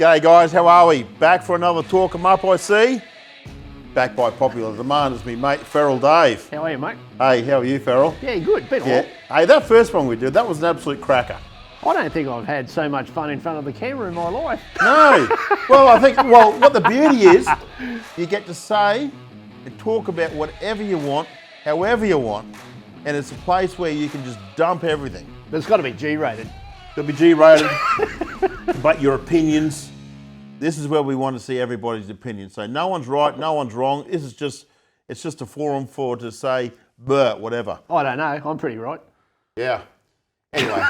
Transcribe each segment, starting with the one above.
G'day guys, how are we? Back for another TorqueMUp, I see. Back by popular demand is me mate, Feral Dave. How are you, mate? Hey, how are you, Feral? Yeah, good. Been Yeah. Hey, that first one we did, that was an absolute cracker. I don't think I've had so much fun in front of the camera in my life. No. Well, what the beauty is, you get to say and talk about whatever you want, however you want, and it's a place where you can just dump everything. But it's got to be G-rated. It'll be G-rated, but your opinions, this is where we want to see everybody's opinion. So no one's right, no one's wrong. It's just a forum for to say, whatever. I don't know. I'm pretty right. Yeah. Anyway,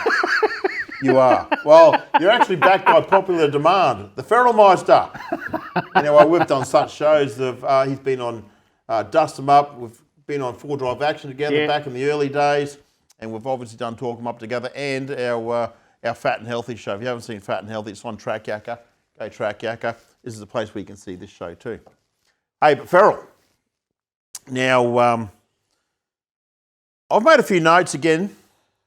you are. Well, you're actually backed by popular demand. The Feral Meister. Anyway, we've done such shows. He's been on Dust 'em Up. We've been on 4-Drive Action together back in the early days. And we've obviously done TorqueMUp together and our Fat and Healthy show. If you haven't seen Fat and Healthy, it's on Track Yakka. Go Track Yakka. This is a place where you can see this show too. Hey, but Feral. Now, I've made a few notes again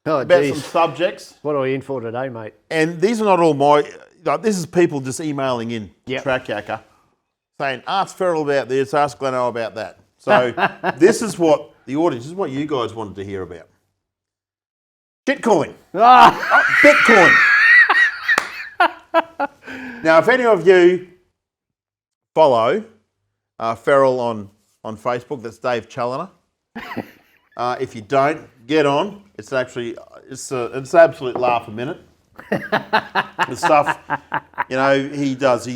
about some subjects. What are we in for today, mate? And these are not all this is people just emailing in to Track Yakka saying, ask Feral about this, ask Glenno about that. So this is what the audience, this is what you guys wanted to hear about. Shitcoin. Bitcoin. Now, if any of you follow Feral on Facebook, that's Dave Challoner. If you don't, get on. It's actually, it's an absolute laugh a minute. The stuff, he does.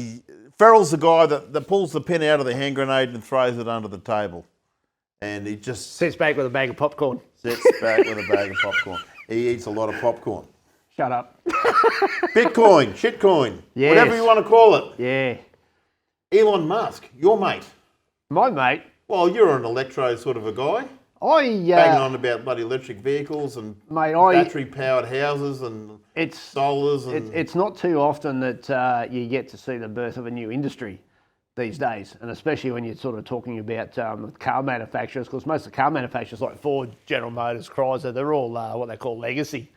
Feral's the guy that pulls the pin out of the hand grenade and throws it under the table. And he just... Sits back with a bag of popcorn. Sits back with a bag of popcorn. He eats a lot of popcorn. Shut up. Bitcoin, shitcoin, yes. Whatever you want to call it. Yeah. Elon Musk, your mate. My mate? Well, you're an electro sort of a guy. Banging on about bloody electric vehicles and battery-powered houses and solars. And it's not too often that you get to see the birth of a new industry these days, and especially when you're sort of talking about car manufacturers, because most of the car manufacturers like Ford, General Motors, Chrysler, they're all what they call legacy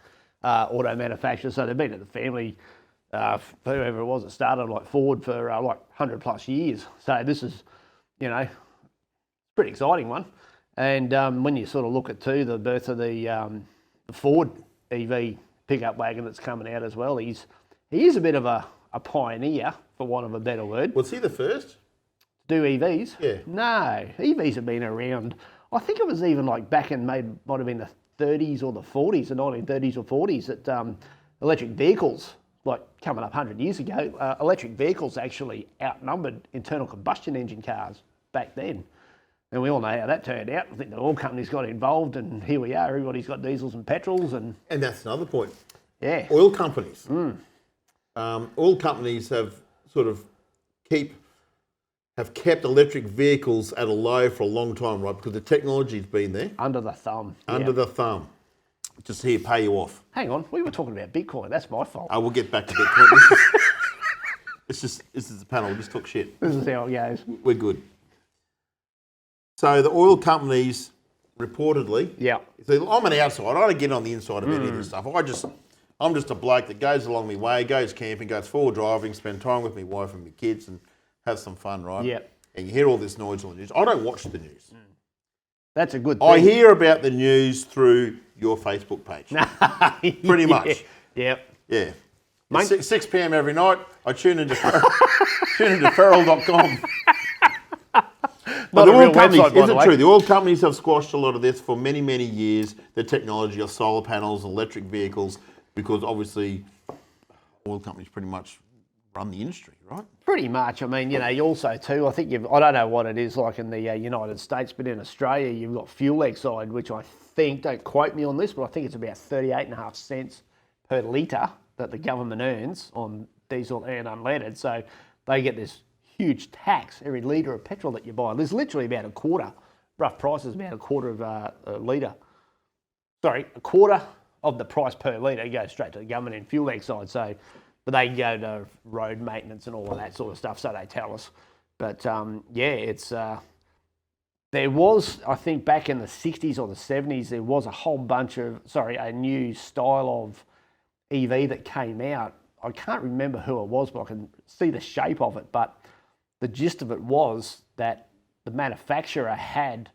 auto manufacturers. So they've been at the family, whoever it was that started like Ford for like 100 plus years. So this is, a pretty exciting one. And when you sort of look at too the birth of the Ford EV pickup wagon that's coming out as well, he is a bit of a pioneer, for want of a better word. Was he the first? Do EVs? Yeah. No, EVs have been around. I think it was even like back in might have been the 30s or the 40s, the 1930s or 40s, that electric vehicles, like coming up 100 years ago, electric vehicles actually outnumbered internal combustion engine cars back then. And we all know how that turned out. I think the oil companies got involved, and here we are. Everybody's got diesels and petrols, and that's another point. Yeah. Oil companies. Oil companies have sort of kept electric vehicles at a low for a long time, right? Because the technology's been there. Under the thumb. Under the thumb. Just here, pay you off. Hang on, we were talking about Bitcoin. That's my fault. We'll get back to Bitcoin. This is the panel. We just talk shit. This is how it goes. We're good. So the oil companies reportedly. Yeah. So I'm an outsider. I don't get on the inside of any of this stuff. I'm just a bloke that goes along my way, goes camping, goes forward driving, spend time with my wife and my kids, and have some fun, right? Yeah. And you hear all this noise on the news. I don't watch the news. That's a good thing. I hear about the news through your Facebook page. Pretty much. Yep. Yeah. At 6 p.m. every night, I tune into feral.com. But the oil companies, is it true? The oil companies have squashed a lot of this for many, many years. The technology of solar panels, electric vehicles, because obviously oil companies pretty much run the industry, right? Pretty much. I mean, you also too, I think I don't know what it is like in the United States, but in Australia, you've got fuel exide, which I think, don't quote me on this, but I think it's about 38.5 cents per litre that the government earns on diesel and unleaded. So they get this huge tax every litre of petrol that you buy. There's literally about a quarter, rough price is about a quarter of a litre. Sorry, a quarter of the price per litre goes straight to the government in fuel excise. So, but they go to road maintenance and all of that sort of stuff, so they tell us. But it's there was, I think back in the 60s or the 70s, there was a whole bunch of, a new style of EV that came out. I can't remember who it was, but I can see the shape of it. But the gist of it was that the manufacturer had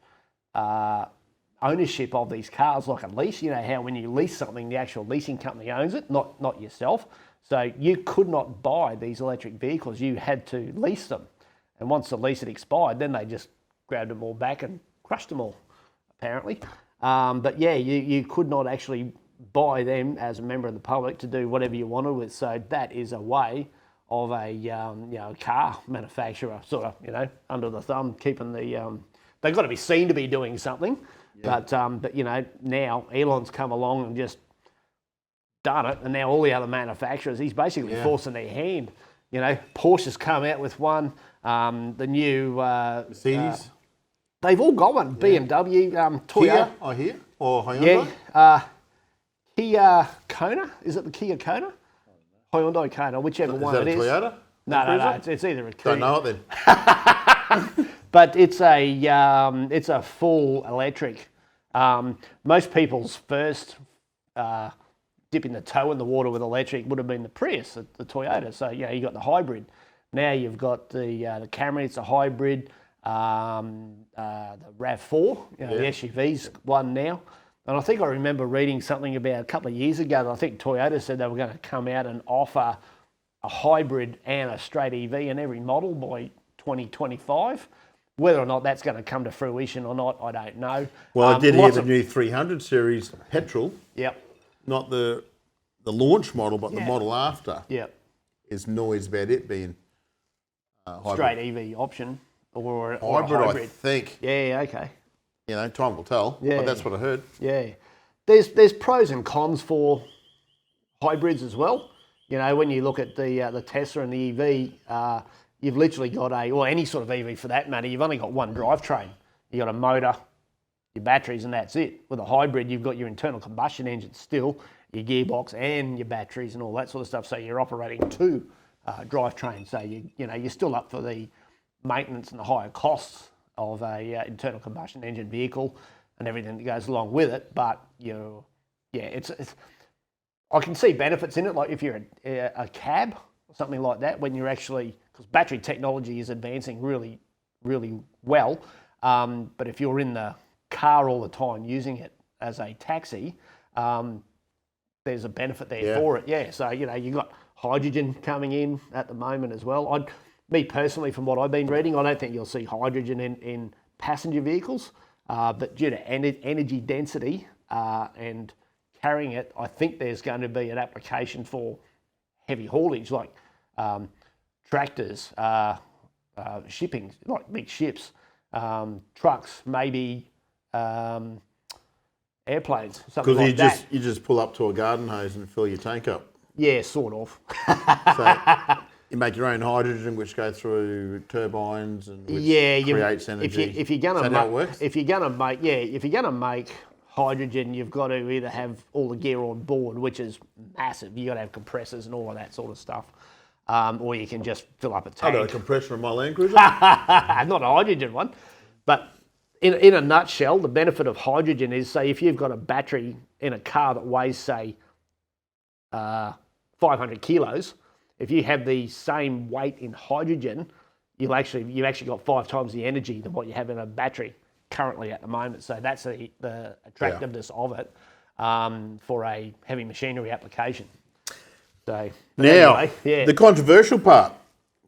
ownership of these cars like a lease. You know how when you lease something, the actual leasing company owns it, not yourself. So you could not buy these electric vehicles. You had to lease them. And once the lease had expired, then they just grabbed them all back and crushed them all, apparently. But yeah, you could not actually buy them as a member of the public to do whatever you wanted with. So that is a way of a car manufacturer sort of, under the thumb, keeping the, they've got to be seen to be doing something. Yeah. But now Elon's come along and just done it, and now all the other manufacturers, he's basically forcing their hand. Porsche's come out with one, the new Mercedes. They've all got one. BMW, Toyota. Kia, I hear, or Hyundai. Yeah, Kia Kona. Is it the Kia Kona? Hyundai Kona, whichever one it is. Is that a Toyota? No. It's either a Kia. Don't know it then. But it's a full electric. Most people's first dipping the toe in the water with electric would have been the Prius, the Toyota. So you got the hybrid. Now you've got the Camry. It's a hybrid. The RAV4, the SUV's one now. And I think I remember reading something about a couple of years ago that I think Toyota said they were going to come out and offer a hybrid and a straight EV in every model by 2025. Whether or not that's going to come to fruition or not, I don't know. Well, I did hear the new 300 series petrol. Yep. Not the launch model, but the model after. Yep. Is noise about it being hybrid. Straight EV option or a hybrid, hybrid. I think. Yeah, okay. Time will tell. Yeah. But that's what I heard. Yeah. There's pros and cons for hybrids as well. When you look at the Tesla and the EV, you've literally got any sort of EV for that matter, you've only got one drivetrain. You've got a motor, your batteries, and that's it. With a hybrid, you've got your internal combustion engine still, your gearbox and your batteries and all that sort of stuff. So you're operating two drivetrains. So you're still up for the maintenance and the higher costs of a internal combustion engine vehicle and everything that goes along with it. But it's I can see benefits in it. Like if you're a cab or something like that, when you're actually, because battery technology is advancing really, really well. But if you're in the car all the time using it as a taxi, there's a benefit there for it. Yeah. So you've got hydrogen coming in at the moment as well. Me personally, from what I've been reading, I don't think you'll see hydrogen in passenger vehicles, but due to energy density and carrying it, I think there's going to be an application for heavy haulage, like tractors, shipping, like big ships, trucks, maybe airplanes, something like that. Because you just pull up to a garden hose and fill your tank up. Yeah, sort of. So you make your own hydrogen, which goes through turbines and which creates energy. If you're going to make hydrogen, you've got to either have all the gear on board, which is massive. You've got to have compressors and all of that sort of stuff. Or you can just fill up a tank. I've got a compressor in my Land Cruiser. Not a hydrogen one. But in a nutshell, the benefit of hydrogen is, say, if you've got a battery in a car that weighs, say, 500 kilos, if you have the same weight in hydrogen, you've actually got 5 times the energy than what you have in a battery currently at the moment. So that's the attractiveness of it for a heavy machinery application. So now, anyway, the controversial part,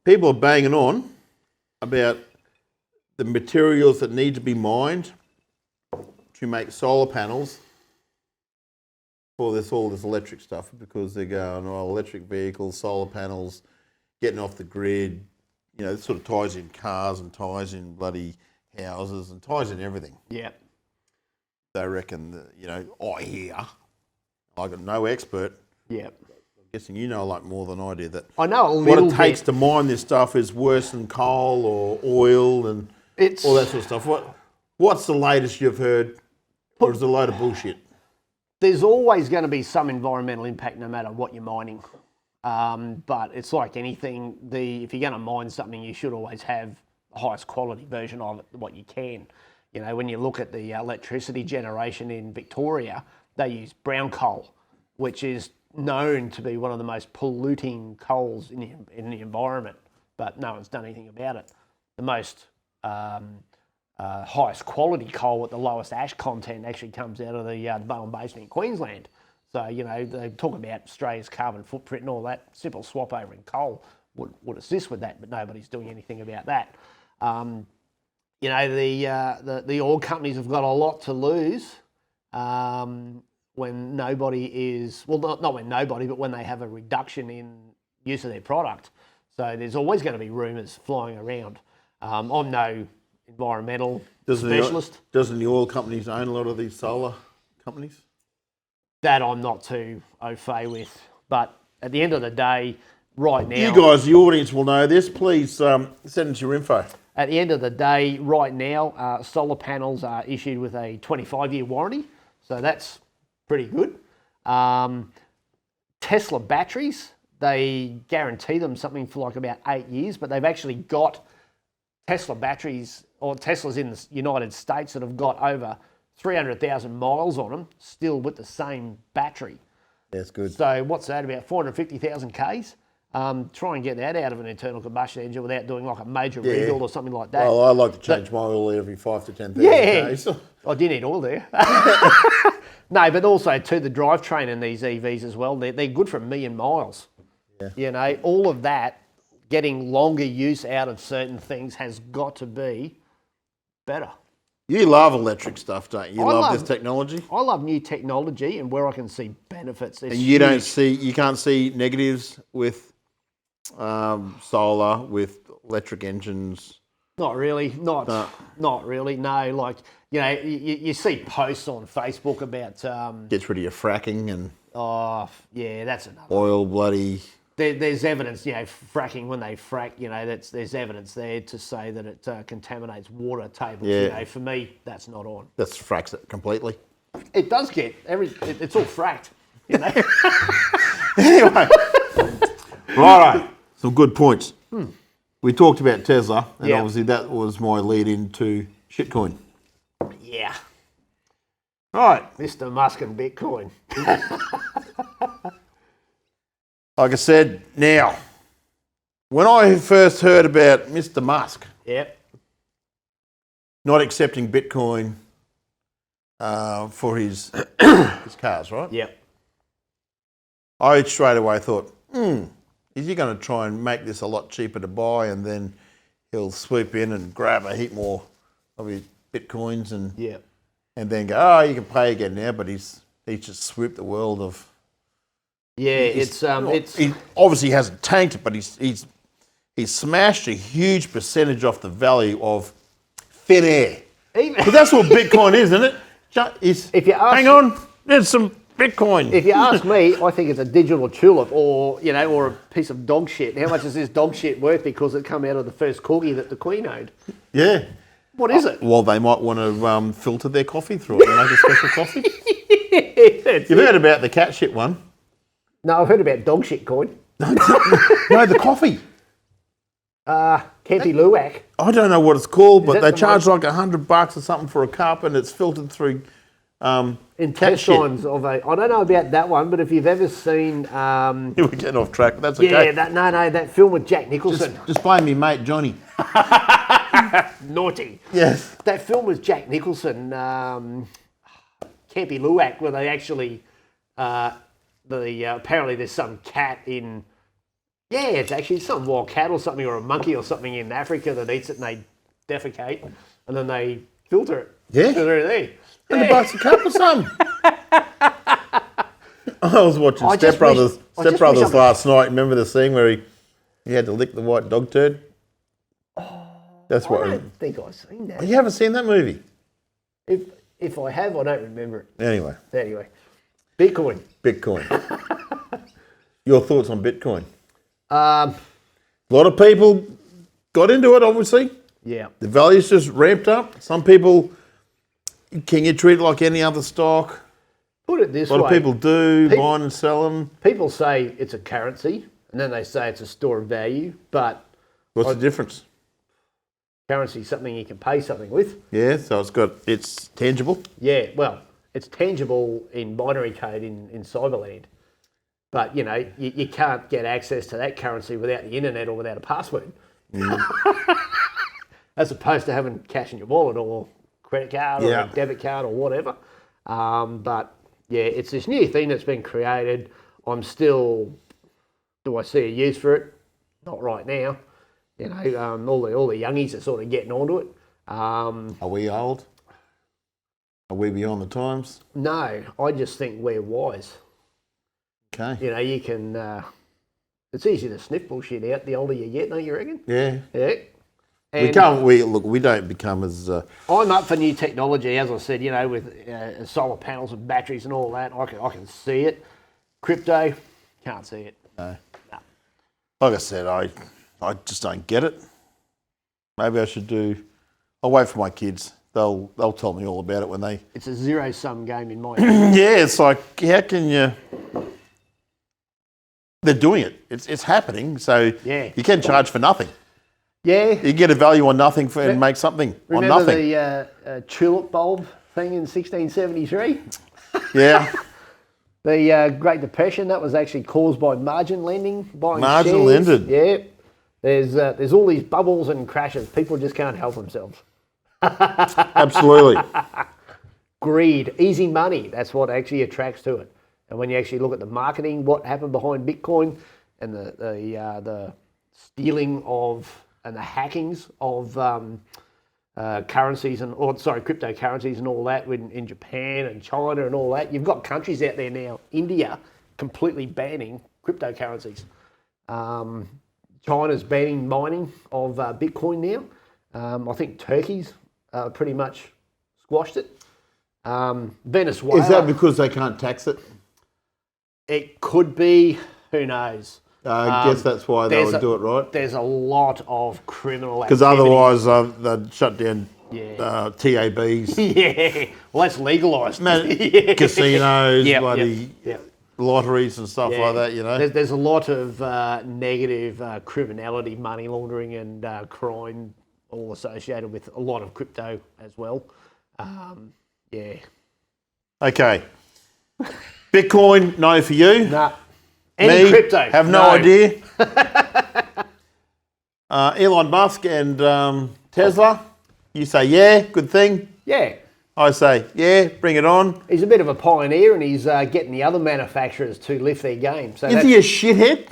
people are banging on about the materials that need to be mined to make solar panels for all this electric stuff, because they're going, electric vehicles, solar panels, getting off the grid, it sort of ties in cars and ties in bloody houses and ties in everything. Yeah. They reckon that, I hear, I'm no expert. Yeah. I'm guessing you know a lot more than I do, that I know a little what it takes to mine this stuff is worse than coal or oil and all that sort of stuff. What's the latest you've heard, or is it a load of bullshit? There's always going to be some environmental impact no matter what you're mining. But it's like anything, if you're going to mine something, you should always have the highest quality version of it, what you can. When you look at the electricity generation in Victoria, they use brown coal, which is known to be one of the most polluting coals in the environment, but no one's done anything about it. The most highest quality coal with the lowest ash content actually comes out of the Bowen Basin in Queensland. So, you know, they talk about Australia's carbon footprint and all that. Simple swap over in coal would assist with that, but nobody's doing anything about that. You know, the oil companies have got a lot to lose when nobody is, well, not when nobody, but when they have a reduction in use of their product. So there's always going to be rumours flying around. I'm no environmental specialist. Doesn't the oil companies own a lot of these solar companies? That I'm not too au fait with. But at the end of the day, right now... You guys, the audience will know this. Please send us your info. At the end of the day, right now, solar panels are issued with a 25-year warranty. So that's pretty good. Tesla batteries, they guarantee them something for like about 8 years, but they've actually got Tesla batteries, or Teslas in the United States that have got over 300,000 miles on them, still with the same battery. That's good. So what's that, about 450,000 Ks? Try and get that out of an internal combustion engine without doing like a major rebuild or something like that. Well, I like to change my oil every 5 to 10,000 Ks. I do need oil there. No, but also to the drivetrain in these EVs as well. They're good for 1 million miles. Yeah. You know, all of that, getting longer use out of certain things has got to be better. You love electric stuff, don't you? You love this technology? I love new technology and where I can see benefits. And you can't see negatives with solar, with electric engines? Not really. Not really. No, like, you know, you see posts on Facebook about... Gets rid of your fracking and... Oh, yeah, that's another... Oil bloody... There's evidence, you know, fracking, when they frack, you know, there's evidence there to say that it contaminates water tables. Yeah. You know, for me, that's not on. That's fracks it completely. It does get, it's all fracked, you know. Anyway, righto, some good points. We talked about Tesla, and obviously that was my lead into shitcoin. Yeah. Right. Mr. Musk and Bitcoin. Like I said, now, when I first heard about Mr. Musk not accepting Bitcoin for his cars, right? Yep. I straight away thought, is he going to try and make this a lot cheaper to buy, and then he'll swoop in and grab a heap more of his Bitcoins and then go, oh, you can pay again now, but he's just swooped the world of... Yeah, he obviously hasn't tanked it, but he's smashed a huge percentage off the value of thin air. Because that's what Bitcoin is, isn't it? Hang on, there's some Bitcoin. If you ask me, I think it's a digital tulip, or or a piece of dog shit. How much is this dog shit worth because it come out of the first corgi that the Queen owned? Yeah. What is it? Well, they might want to filter their coffee through it and make a special coffee. You've heard about the cat shit one. No, I've heard about dog shit coin. No, the coffee. Campy Luwak. I don't know what it's called, but they charge like $100 or something for a cup, and it's filtered through intestines of a... I don't know about that one, but if you've ever seen... We're getting off track, but that's okay. Yeah, that film with Jack Nicholson. Just blame me mate, Johnny. Naughty. Yes. That film with Jack Nicholson, Campy Luwak, where they actually... apparently there's some cat in... Yeah, it's actually some wild cat or something, or a monkey or something in Africa that eats it and they defecate, and then they filter it. Yeah. Filter it there. $100 a cup or something. I was watching Step Brothers last night. Remember the scene where he had to lick the white dog turd? That's what. I don't think I've seen that. You haven't seen that movie? If I have, I don't remember it. Anyway. Bitcoin. Your thoughts on Bitcoin? A lot of people got into it, obviously. Yeah. The value's just ramped up. Some people, can you treat it like any other stock? Put it this way. A lot of people do, buying and selling. People say it's a currency, and then they say it's a store of value, but... What's the difference? Currency is something you can pay something with. Yeah, so it's tangible. Yeah, well, it's tangible in binary code in Cyberland. But, you know, you can't get access to that currency without the internet or without a password. As opposed to having cash in your wallet or credit card or a debit card or whatever. But, yeah, it's this new thing that's been created. I'm still... Do I see a use for it? Not right now. You know, all the youngies are sort of getting onto it. Are we old? Are we beyond the times? No, I just think we're wise. Okay. You know, you can... it's easy to sniff bullshit out the older you get, don't you reckon? Yeah. Yeah. And we don't become as... I'm up for new technology, as I said, you know, with solar panels and batteries and all that. I can see it. Crypto, can't see it. No. Like I said, I just don't get it. Maybe I should do... I'll wait for my kids. They'll tell me all about it when they... It's a zero-sum game in my opinion. Yeah, it's like, how can you... They're doing it. It's happening, so you can charge for nothing. Yeah. You get a value on nothing and make something on nothing. Remember the tulip bulb thing in 1673? Yeah. The Great Depression, that was actually caused by margin lending, buying margin shares. lended. Yeah. There's all these bubbles and crashes. People just can't help themselves. Absolutely. Greed, easy money. That's what actually attracts to it. And when you actually look at the marketing, what happened behind Bitcoin and the stealing of and the hackings of currencies cryptocurrencies and all that in Japan and China and all that, you've got countries out there now, India, completely banning cryptocurrencies. China's banning mining of Bitcoin now. I think Turkey's pretty much squashed it. Venezuela. Is that because they can't tax it? It could be. Who knows? I guess that's why they would do it, right? There's a lot of criminal activity. Because otherwise they'd shut down TABs. Yeah. Well, that's legalised. Casinos, lotteries and stuff like that, you know. There's a lot of negative criminality, money laundering and crime all associated with a lot of crypto as well. Okay. Bitcoin, no for you. Nah. Any crypto. Have no idea. Elon Musk and Tesla, you say, yeah, good thing. Yeah. I say, yeah, bring it on. He's a bit of a pioneer and he's getting the other manufacturers to lift their game. So is he a shithead?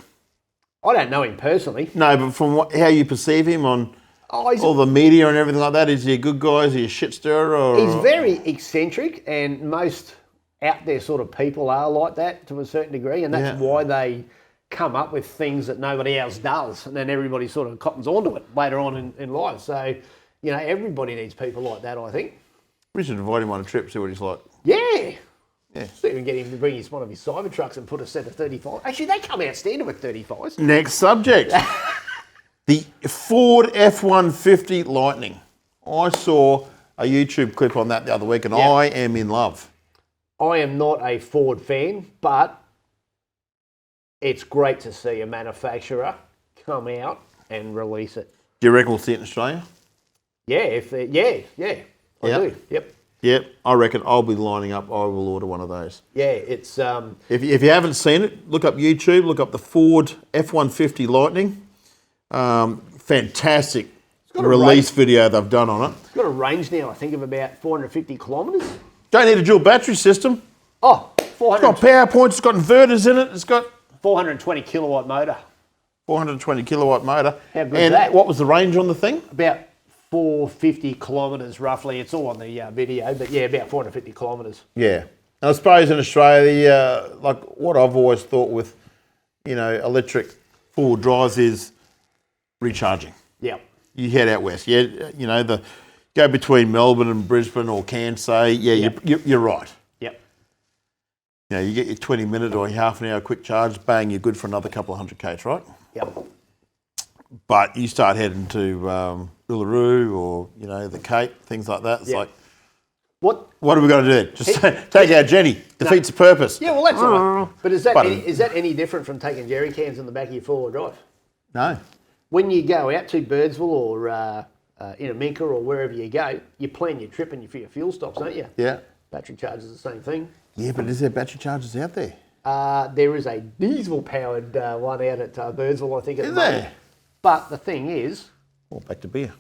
I don't know him personally. No, but from how you perceive him on all the media and everything like that, is he a good guy? Is he a shit stirrer? He's very eccentric, and most out there sort of people are like that to a certain degree, and that's why they come up with things that nobody else does, and then everybody sort of cottons onto it later on in life. So, you know, everybody needs people like that, I think. We should invite him on a trip, see what he's like. Yeah. See if we can get him to bring one of his cyber trucks and put a set of 35. Actually, they come out standard with 35s. Next subject. The Ford F-150 Lightning. I saw a YouTube clip on that the other week, and I am in love. I am not a Ford fan, but it's great to see a manufacturer come out and release it. Do you reckon we'll see it in Australia? Yeah, I do. Yep, I reckon I'll be lining up. I will order one of those. Yeah, it's... If you haven't seen it, look up YouTube, look up the Ford F-150 Lightning. Fantastic release video they've done on it. It's got a range now, I think, of about 450 kilometres. Don't need a dual battery system. Oh, It's got power points, it's got inverters in it, it's got... 420 kilowatt motor. 420 kilowatt motor. How good is that? What was the range on the thing? About 450 kilometres roughly. It's all on the video, but yeah, about 450 kilometres. Yeah. And I suppose in Australia, like what I've always thought with, electric four-wheel drives is recharging. Yeah. You head out west. Yeah, go between Melbourne and Brisbane or Kansas. Yeah, you're right. Yep. You get your 20-minute or half an hour quick charge, bang, you're good for another couple of 100 k's, right? Yep. But you start heading to Uluru or, the Cape, things like that. It's like, what are we going to do? Just take out Jenny. Defeats the purpose. Yeah, well, that's all right. But is that any different from taking jerry cans in the back of your four-wheel drive? No. When you go out to Birdsville or in a Minka or wherever you go, you plan your trip and your fuel stops, don't you? Yeah. Battery charge is the same thing. Yeah, but is there battery chargers out there? There is a diesel-powered one out at Birdsville, I think. Is there? But the thing is... Well, back to beer.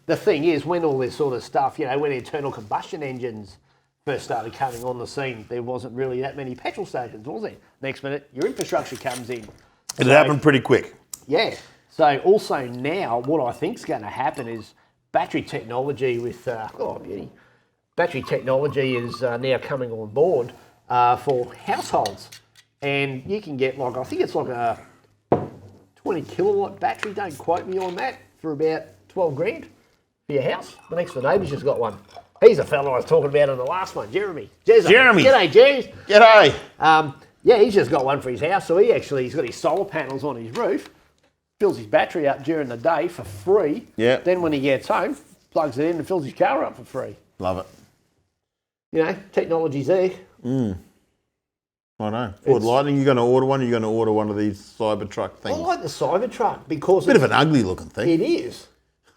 The thing is, when all this sort of stuff, when internal combustion engines first started coming on the scene, there wasn't really that many petrol stations, was there? Next minute, your infrastructure comes in. It happened pretty quick. Yeah. So also now, what I think is going to happen is battery technology with, battery technology is now coming on board for households. And you can get I think it's like a 20 kilowatt battery, don't quote me on that, for about 12 grand for your house. The next door neighbour's just got one. He's a fella I was talking about in the last one, Jeremy. Jeremy. G'day, Jez. G'day. Yeah, he's just got one for his house. So he's got his solar panels on his roof, fills his battery up during the day for free. Yeah. Then when he gets home, plugs it in and fills his car up for free. Love it. Technology's there. I know. Ford Lightning, you're going to order one? You're going to order one of these Cybertruck things? I like the Cybertruck because Bit of an ugly looking thing. it is.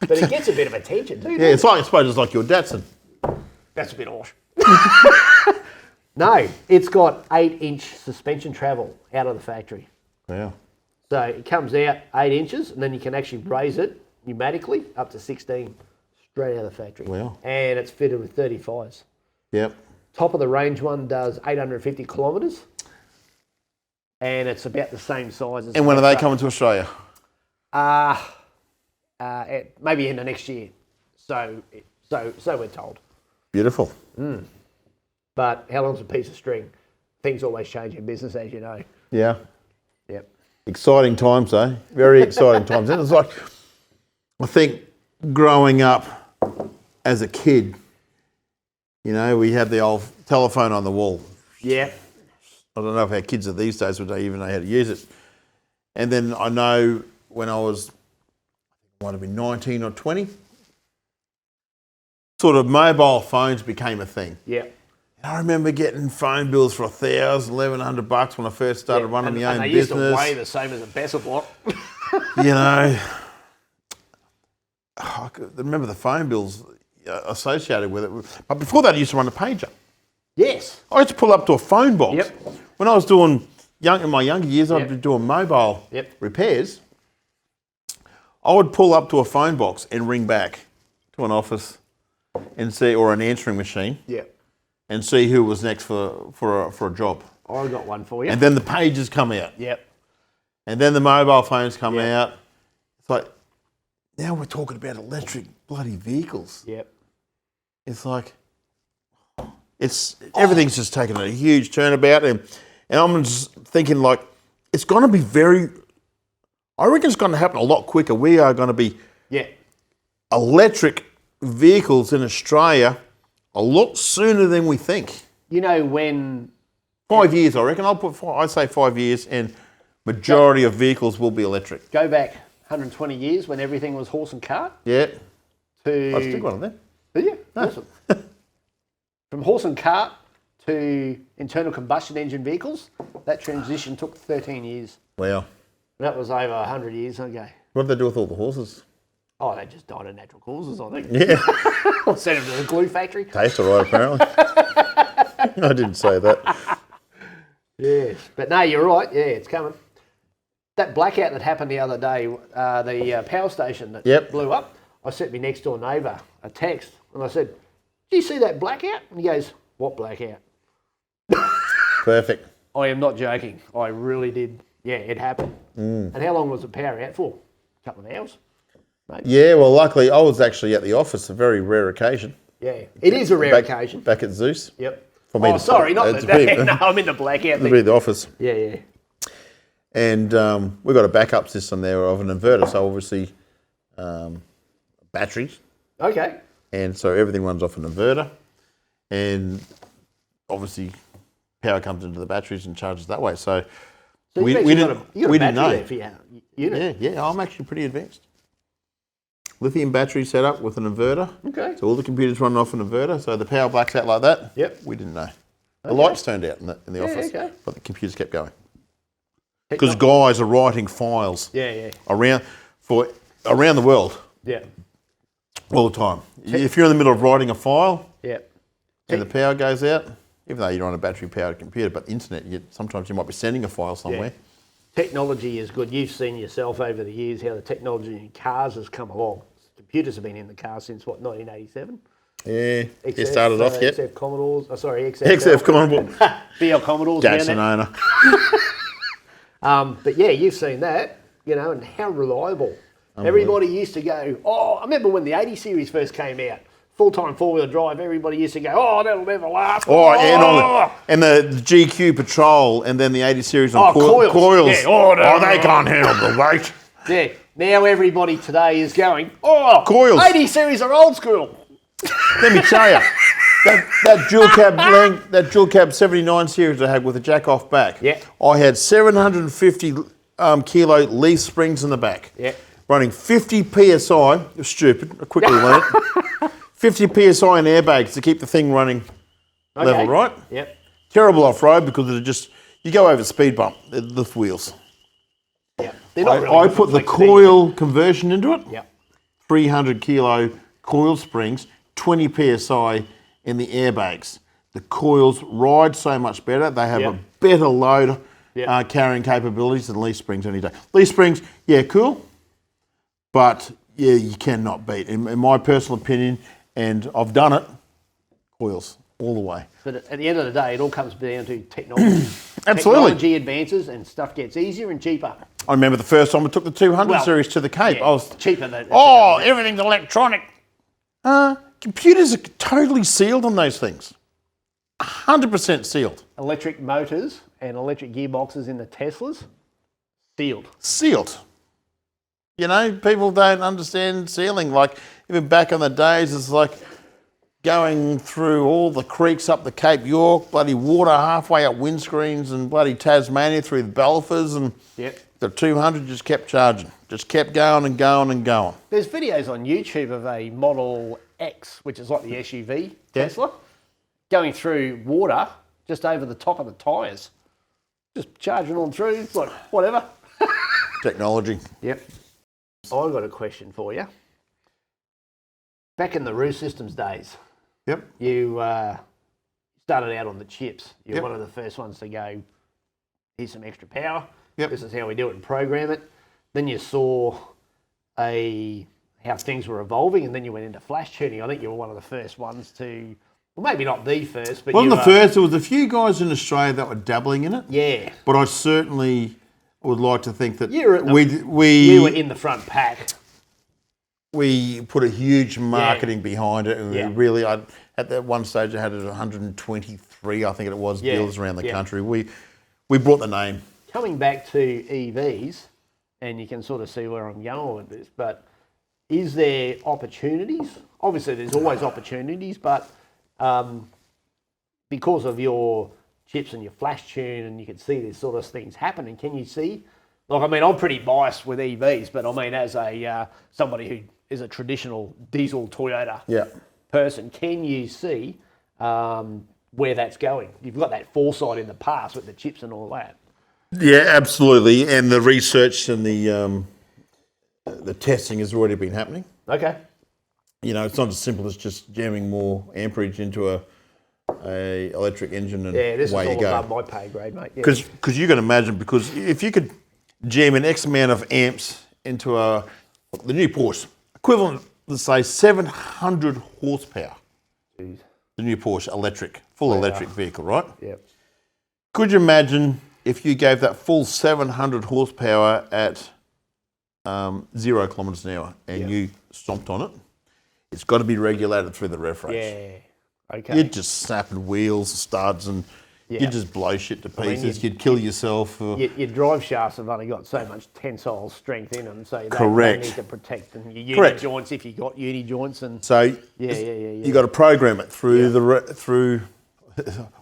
But it gets a bit of attention, too. Yeah, I suppose it's like your Datsun. That's a bit harsh. No, it's got 8-inch suspension travel out of the factory. Yeah. So it comes out 8 inches, and then you can actually raise it pneumatically up to 16 straight out of the factory. Wow. And it's fitted with 35s. Yep. Top of the range one does 850 kilometres, and it's about the same size as. And when are they coming to Australia? Maybe in the next year. So we're told. Beautiful. But how long's a piece of string? Things always change in business, as you know. Yeah. Yep. Exciting times, though. Very exciting times. And it's like, I think growing up as a kid, we had the old telephone on the wall. Yeah. I don't know if our kids of these days would even know how to use it. And then I know when I was, might have been 19 or 20, sort of mobile phones became a thing. Yeah. I remember getting phone bills for $1,000, $1,100 when I first started running my own and they business. used to weigh the same as a Besser block. I remember the phone bills associated with it. But before that, I used to run a pager. Yes. I used to pull up to a phone box. Yep. When I was doing, in my younger years, I'd be doing mobile repairs. I would pull up to a phone box and ring back to an office and see, or an answering machine. Yeah. And see who was next for a job. I got one for you. And then the pages come out. Yep. And then the mobile phones come out. It's like, now we're talking about electric bloody vehicles. Yep. It's like, everything's just taken a huge turnabout. And I'm just thinking it's going to be I reckon it's going to happen a lot quicker. We are going to be electric vehicles in Australia a lot sooner than we think. When... 5 years, I reckon. I'd say 5 years, and majority of vehicles will be electric. Go back 120 years when everything was horse and cart. Yeah. To... I still got it there. Did you? No. Awesome. From horse and cart to internal combustion engine vehicles, that transition took 13 years. Wow. That was over 100 years ago. What did they do with all the horses? Oh, they just died of natural causes, I think. Yeah. Or sent them to the glue factory. Tastes all right, apparently. I didn't say that. Yes. But no, you're right. Yeah, it's coming. That blackout that happened the other day, the power station that blew up, I sent my next door neighbour a text and I said, "Do you see that blackout?" And he goes, "What blackout?" Perfect. I am not joking. I really did. Yeah, it happened. And how long was the power out for? A couple of hours. Maybe. Yeah, well, luckily I was actually at the office, a very rare occasion. Yeah, it is a rare occasion. Back at Zeus. Yep. For me sorry, not the... No, I'm in the blackout thing. The office. Yeah. And we've got a backup system there of an inverter, so obviously batteries. Okay. And so everything runs off an inverter, and obviously power comes into the batteries and charges that way. So we didn't know. There for your unit. Yeah, I'm actually pretty advanced. Lithium battery set up with an inverter. Okay. So all the computers run off an inverter, so the power blacks out like that. Yep. We didn't know. The lights turned out in the office, but the computers kept going. Because guys are writing files around the world all the time. If you're in the middle of writing a file and the power goes out, even though you're on a battery-powered computer, but the internet, sometimes you might be sending a file somewhere. Yeah. Technology is good. You've seen yourself over the years how the technology in cars has come along. Computers have been in the car since, what, 1987? Yeah, it started off, yeah. XF Commodores, XF Commodore. BL Commodores. Jackson owner. But yeah, you've seen that, you know, and how reliable. Everybody used to go, oh, I remember when the 80 series first came out, full-time four-wheel drive, everybody used to go, oh, that'll never last. And the GQ Patrol and then the 80 series on coils. Yeah, they can't handle the weight. Yeah, now everybody today is going, oh, coils. 80 series are old school. Let me tell you, that dual cab 79 series I had with a jack off back. Yeah. I had 750 kilo leaf springs in the back. Yeah. Running 50 psi. It was stupid. I quickly learned it. 50 psi in airbags to keep the thing running level, right? Yep. Terrible off road because it just you go over speed bump. It lifts wheels. Yeah. I put the coil conversion into it. Yep. 300 kilo coil springs. 20 psi in the airbags. The coils ride so much better. They have a better load carrying capabilities than leaf springs any day. Leaf springs, yeah, cool, but yeah, you cannot beat. In my personal opinion, and I've done it, coils all the way. But at the end of the day, it all comes down to technology. Absolutely. Technology advances and stuff gets easier and cheaper. I remember the first time I took the 200 series to the Cape. Yeah, I was cheaper than everything's electronic. Computers are totally sealed on those things. 100% sealed. Electric motors and electric gearboxes in the Teslas, sealed. Sealed. You know, people don't understand sealing. Like, even back in the days, it's like going through all the creeks up the Cape York, bloody water halfway up windscreens and bloody Tasmania through the Balfours, and the 200 just kept charging. Just kept going and going and going. There's videos on YouTube of a Model X, which is like the SUV Tesla, going through water just over the top of the tyres. Just charging on through. It's like, whatever. Technology. Yep. I've got a question for you. Back in the Roo Systems days, you started out on the chips. You're one of the first ones to go, here's some extra power. This is how we do it and program it. Then you saw how things were evolving, and then you went into flash tuning. I think you were one of the first ones to, well, maybe not the first, but wasn't the first. There was a few guys in Australia that were dabbling in it. Yeah. But I certainly would like to think that you were in the front pack. We put a huge marketing behind it, and we really, at that one stage, I had 123, I think it was, dealers around the country. We brought the name. Coming back to EVs, and you can sort of see where I'm going with this, but is there opportunities? Obviously, there's always opportunities, but because of your chips and your flash tune, and you can see these sort of things happening, can you see? Like, I mean, I'm pretty biased with EVs, but I mean, as a somebody who is a traditional diesel Toyota person, can you see where that's going? You've got that foresight in the past with the chips and all that. Yeah, absolutely. And the research and the testing has already been happening. Okay. You know, it's not as simple as just jamming more amperage into a electric engine and this away is all you go. above my pay grade, mate. Because you can imagine, because if you could jam an X amount of amps into the new Porsche, equivalent, let's say 700 horsepower. Jeez. The new Porsche electric, full electric vehicle, right? Yep. Could you imagine if you gave that full 700 horsepower at 0 kilometres an hour and you stomped on it? It's got to be regulated through the rev range. Yeah, okay. You'd just snapping wheels, studs, and you'd just blow shit to pieces. You'd kill yourself. Your drive shafts have only got so much tensile strength in them, so Correct. they need to protect them. Your uni joints, if you've got uni joints. And so you got to program it through through,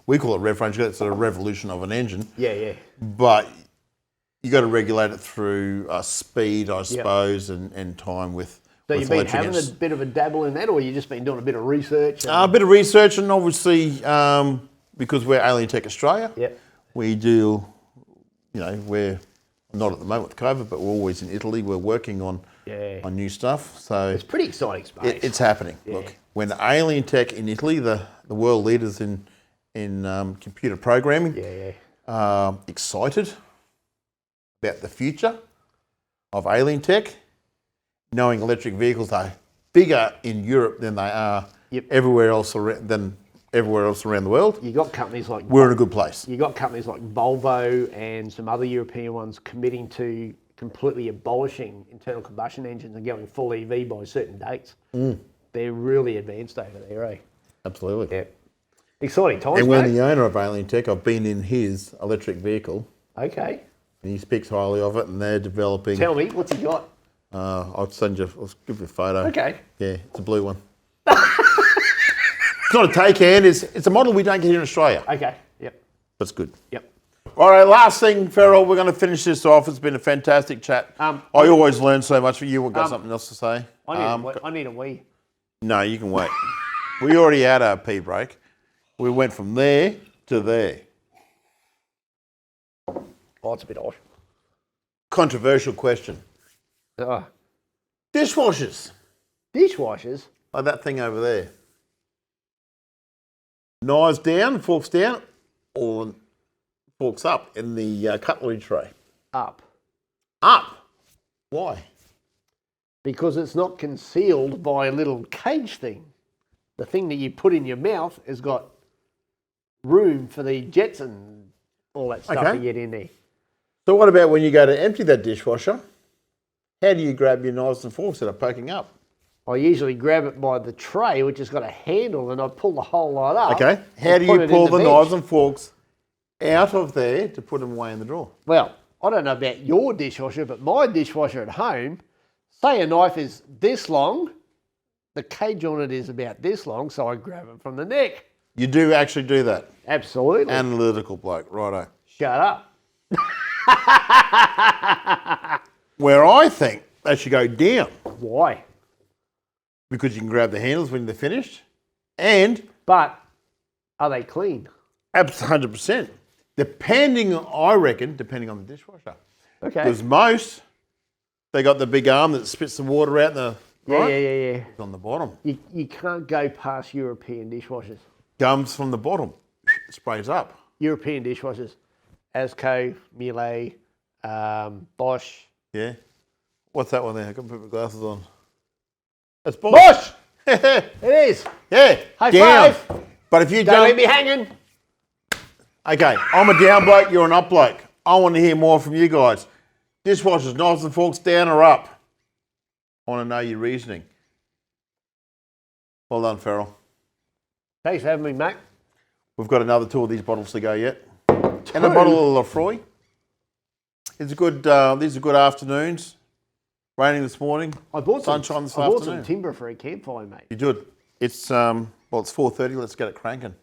we call it rev range, it's a revolution of an engine. Yeah. But you got to regulate it through speed, I suppose, and time with. So you've been having a bit of a dabble in that, or you've just been doing a bit of research? A bit of research, and obviously, because we're Alien Tech Australia, we do, we're not at the moment with COVID, but we're always in Italy. We're working on new stuff. So it's pretty exciting space. It's happening. Yeah. Look, when Alien Tech in Italy, the world leaders in in computer programming. Yeah. Excited about the future of alien tech, knowing electric vehicles are bigger in Europe than they are everywhere else around the world. You got companies like We're in a good place. You got companies like Volvo and some other European ones committing to completely abolishing internal combustion engines and going full EV by certain dates. They're really advanced over there, eh? Absolutely. Yeah. Exciting times, And when mate. the owner of Alien Tech, I've been in his electric vehicle, Okay. and he speaks highly of it, and they're developing. Tell me, what's he got? I'll give you a photo. Okay. Yeah, it's a blue one. It's not a take-hand. It's a model we don't get here in Australia. Okay. Yep. That's good. Yep. All right, last thing, Feral, we're going to finish this off. It's been a fantastic chat. I always learn so much from you. We've got something else to say. I need a wee. No, you can wait. We already had our pee break. We went from there to there. Oh, it's a bit odd. Controversial question. Dishwashers. Dishwashers? Like that thing over there. Knives down, forks down, or forks up in the cutlery tray? Up. Up. Why? Because it's not concealed by a little cage thing. The thing that you put in your mouth has got room for the jets and all that stuff to get in there. So what about when you go to empty that dishwasher? How do you grab your knives and forks that are poking up? I usually grab it by the tray, which has got a handle, and I pull the whole lot up. Okay. How do you pull the knives and forks out of there to put them away in the drawer? Well, I don't know about your dishwasher, but my dishwasher at home, say a knife is this long, the cage on it is about this long, so I grab it from the neck. You do actually do that? Absolutely. Analytical bloke, righto. Shut up. Where I think they should go down. Why? Because you can grab the handles when they're finished. But are they clean? 100%. Depending on the dishwasher. Okay. Because most, they got the big arm that spits the water out the Yeah. It's on the bottom. You can't go past European dishwashers. Comes from the bottom. Sprays up. European dishwashers. Asco, Miele, Bosch. Yeah. What's that one there? I've got to put my glasses on. That's Bosch! It is. Yeah. High down. five. But if you Don't don't... leave me hanging. Okay, I'm a down bloke, you're an up bloke. I want to hear more from you guys. Dishwashers, knives and forks, down or up? I want to know your reasoning. Well done, Feral. Thanks for having me, mate. We've got another two of these bottles to go yet. And a bottle of Lafroy. It's a good, these are good afternoons. Raining this morning. Sunshine this afternoon. I bought some timber for a campfire, mate. You did. It's, it's 4:30. Let's get it cranking.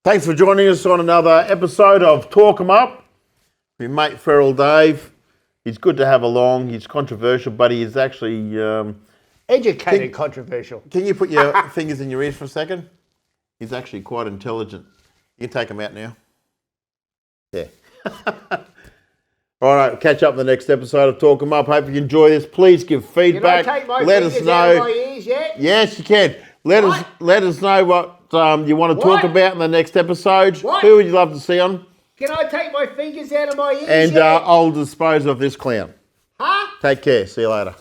Thanks for joining us on another episode of TorqueMUp. My mate Feral Dave. He's good to have along. He's controversial, but he is actually... Educated controversial. Can you put your fingers in your ears for a second? He's actually quite intelligent. You can take him out now. Yeah. All right, catch up in the next episode of TorqueMUp. Hope you enjoy this. Please give feedback. Can I take my Let us fingers know. out of my ears yet? Yes, you can. Let us know what you want to talk What? about in the next episode. What? Who would you love to see on? Can I take my fingers out of my ears And yet? I'll dispose of this clown. Huh? Take care. See you later.